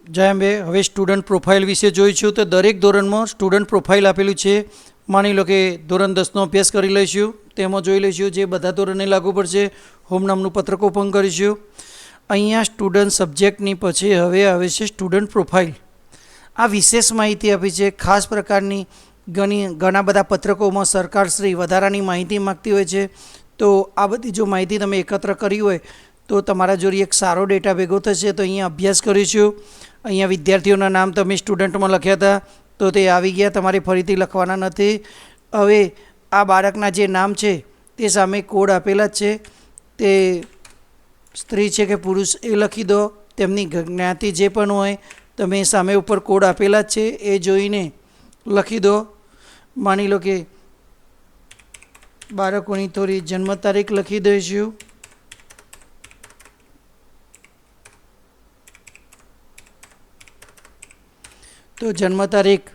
જય અંબે. હવે student profile વિશે જોઈશું. તો દરેક ધોરણમાં સ્ટુડન્ટ પ્રોફાઇલ આપેલું છે. માની લો કે ધોરણ 10નો અભ્યાસ કરી લઈશું, તેમાં જોઈ લઈશું જે બધા ધોરણને લાગુ પડશે. હોમ નામનું પત્રક ઓપન કરીશું. અહીંયા સ્ટુડન્ટ સબ્જેક્ટની પછી હવે આવે છે સ્ટુડન્ટ પ્રોફાઇલ. આ વિશેષ માહિતી આપી છે. ખાસ પ્રકારની ઘણા બધા પત્રકોમાં સરકારશ્રી વધારાની માહિતી માગતી હોય છે. તો આ બધી જો માહિતી તમે એકત્ર કરી હોય તો તમારા જોડે એક સારો ડેટા ભેગો થશે. તો અહીંયા અભ્યાસ કરીશું. અહીંયા વિદ્યાર્થીઓના નામ તમે સ્ટુડન્ટમાં લખ્યા હતા તો તે આવી ગયા, તમારે ફરીથી લખવાના નથી. હવે આ બાળકના જે નામ છે તે સામે કોડ આપેલા જ છે. તે સ્ત્રી છે કે પુરુષ એ લખી દો. તેમની જ્ઞાતિ જે પણ હોય તમે સામે ઉપર કોડ આપેલા જ છે એ જોઈને લખી દો. માની લો કે બાળકોની થોડી જન્મ તારીખ લખી દઈશું. તો જન્મ તારીખ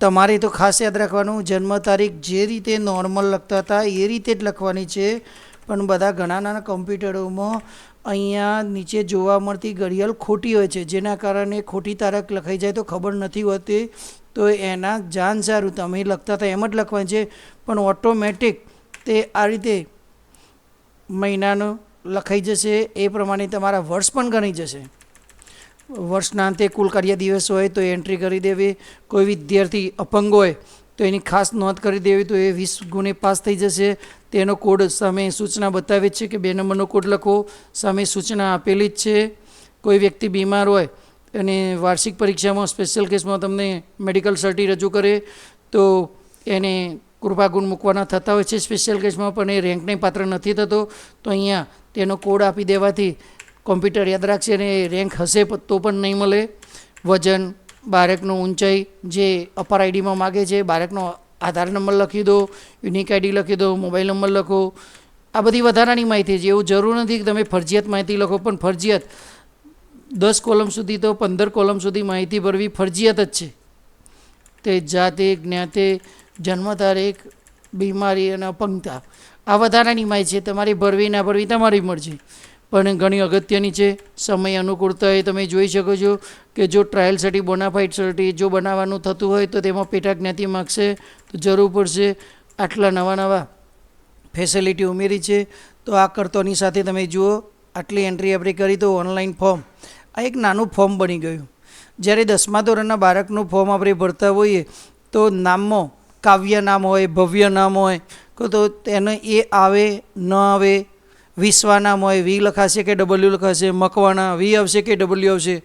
તમારે તો ખાસ યાદ રાખવાનું, જન્મ તારીખ જે રીતે નોર્મલ લખતા હતા એ રીતે જ લખવાની છે. પણ બધા ઘણા નાના કમ્પ્યુટરોમાં અહીંયા નીચે જોવા મળતી ઘડિયાળ ખોટી હોય છે, જેના કારણે ખોટી તારીખ લખાઈ જાય તો ખબર નથી હોતી. તો એના જાણ સારું તમે લખતા હતા એમ જ લખવાની છે, પણ ઓટોમેટિક તે આ રીતે મહિનાનું લખાઈ જશે. એ પ્રમાણે તમારા વર્ષ પણ ગણી જશે. વર્ષના અંતે કુલ કાર્ય દિવસ હોય તો એન્ટ્રી કરી દેવી. કોઈ વિદ્યાર્થી અપંગ હોય તો એની ખાસ નોંધ કરી દેવી. તો એ 20 ગુણે પાસ થઈ જશે. તેનો કોડ સામે સૂચના બતાવે છે કે 2 નંબરનો કોડ લખો, સામે સૂચના આપેલી જ છે. કોઈ વ્યક્તિ બીમાર હોય અને વાર્ષિક પરીક્ષામાં સ્પેશિયલ કેસમાં તમને મેડિકલ સર્ટી રજૂ કરે તો એને કૃપા ગુણ મૂકવાના થતા હોય છે સ્પેશિયલ કેસમાં, પણ એ રેન્કને પાત્ર નથી થતો. તો અહીંયા તેનો કોડ આપી દેવાથી કોમ્પ્યુટર યાદ રાખશે અને રેન્ક હશે તો પણ નહીં મળે. વજન, બાળકનું ઊંચાઈ જે અપર આઈડીમાં માગે છે, બાળકનો આધાર નંબર લખી દો, યુનિક આઈડી લખી દો, મોબાઈલ નંબર લખો. આ બધી વધારાની માહિતી છે. એવું જરૂર નથી કે તમે ફરજિયાત માહિતી લખો, પણ ફરજિયાત 10 કોલમ સુધી તો 15 કોલમ સુધી માહિતી ભરવી ફરજિયાત જ છે. તે જાતે, જ્ઞાતે, જન્મ તારીખ, બીમારી અને અપંગતા આ વધારાની માહિતી છે. તમારી ભરવી ના ભરવી તમારી મરજી, પણ ઘણી અગત્યની છે. સમય અનુકૂળતા એ તમે જોઈ શકો છો કે જો ટ્રાયલ સર્ટી, બોનાફાઇડ સર્ટી જો બનાવવાનું થતું હોય તો તેમાં પેટા જ્ઞાતિ માગશે તો જરૂર પડશે. આટલા નવા ફેસિલિટી ઉમેરી છે. તો આ કરતોની સાથે તમે જુઓ આટલી એન્ટ્રી આપણે કરી તો ઓનલાઈન ફોર્મ, આ એક નાનું ફોર્મ બની ગયું. જ્યારે 10મા ધોરણના બાળકનું ફોર્મ આપણે ભરતા હોઈએ તો નામમાં કાવ્ય નામ હોય, ભવ્ય નામ હોય, તો તેને એ આવે ન આવે. વિશ્વાનામ હોય, વી લખાશે કે ડબલ્યુ લખાશે, મકવાણા વી આવશે કે ડબલ્યુ આવશે.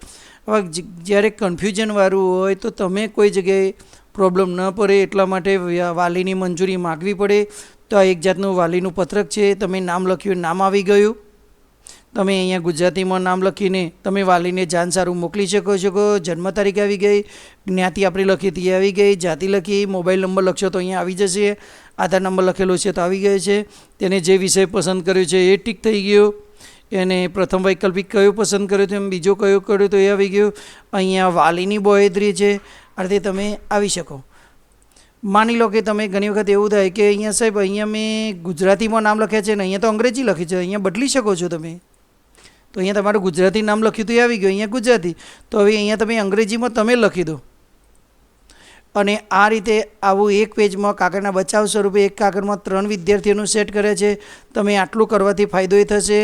હવે જ્યારે કન્ફ્યુઝનવાળું હોય તો તમે કોઈ જગ્યાએ પ્રોબ્લેમ ન પડે એટલા માટે વાલીની મંજૂરી માગવી પડે. તો આ એક જાતનું વાલીનું પત્રક છે. તમે નામ લખ્યું, નામ આવી ગયું. તમે અહીંયા ગુજરાતીમાં નામ લખીને તમે વાલીને જાણ સારું મોકલી શકો છો. જન્મ તારીખ આવી ગઈ, જ્ઞાતિ આપણે લખી તે આવી ગઈ, જાતિ લખી, મોબાઈલ નંબર લખશો તો અહીંયા આવી જશે, આધાર નંબર લખેલો છે તો આવી ગયો છે. તેને જે વિષય પસંદ કર્યો છે એ ટીક થઈ ગયો. એને પ્રથમ વૈકલ્પિક કયો પસંદ કર્યો તો એમ બીજો કયો કર્યો તો એ આવી ગયો. અહીંયા વાલીની બાંહેધરી છે, આથી તમે આવી શકો. માની લો કે તમે ઘણી વખત એવું થાય કે અહીંયા સાહેબ અહીંયા મેં ગુજરાતીમાં નામ લખ્યા છે ને અહીંયા તો અંગ્રેજી લખી છે, અહીંયા બદલી શકો છો તમે. તો અહીંયા તમારું ગુજરાતી નામ લખ્યું તો એ આવી ગયું, અહીંયા ગુજરાતી. તો હવે અહીંયા તમે અંગ્રેજીમાં તમે લખી દો. અને આ રીતે આવું એક પેજમાં કાગળના બચાવ સ્વરૂપે એક કાગળમાં 3 વિદ્યાર્થીઓનું સેટ કરે છે. તમે આટલું કરવાથી ફાયદો એ થશે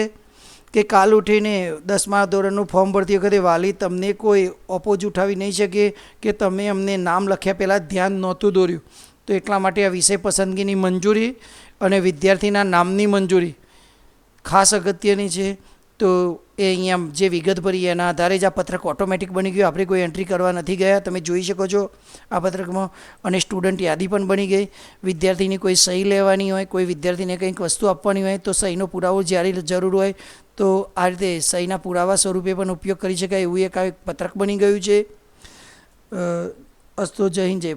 કે કાલ ઉઠીને 10મા ધોરણનું ફોર્મ ભરતી વખતે વાલી તમને કોઈ ઓપોઝ ઉઠાવી નહીં શકે કે તમે અમને નામ લખ્યા પહેલાં ધ્યાન નહોતું દોર્યું. તો એટલા માટે આ વિષય પસંદગીની મંજૂરી અને વિદ્યાર્થીના નામની મંજૂરી ખાસ અગત્યની છે. તો એ અહીંયા જે વિગત ભરી એના આધારે જ આ પત્રક ઓટોમેટિક બની ગયું. આપણે કોઈ એન્ટ્રી કરવા નથી ગયા. તમે જોઈ શકો છો આ પત્રકમાં. અને સ્ટુડન્ટ યાદી પણ બની ગઈ. વિદ્યાર્થીની કોઈ સહી લેવાની હોય, કોઈ વિદ્યાર્થીને કંઈક વસ્તુ આપવાની હોય તો સહીનો પુરાવો જ્યારે જરૂર હોય તો આ રીતે સહીના પુરાવા સ્વરૂપે પણ ઉપયોગ કરી શકાય એવું એક આ પત્રક બની ગયું છે. અસ્તો, જય હિન્દ, જય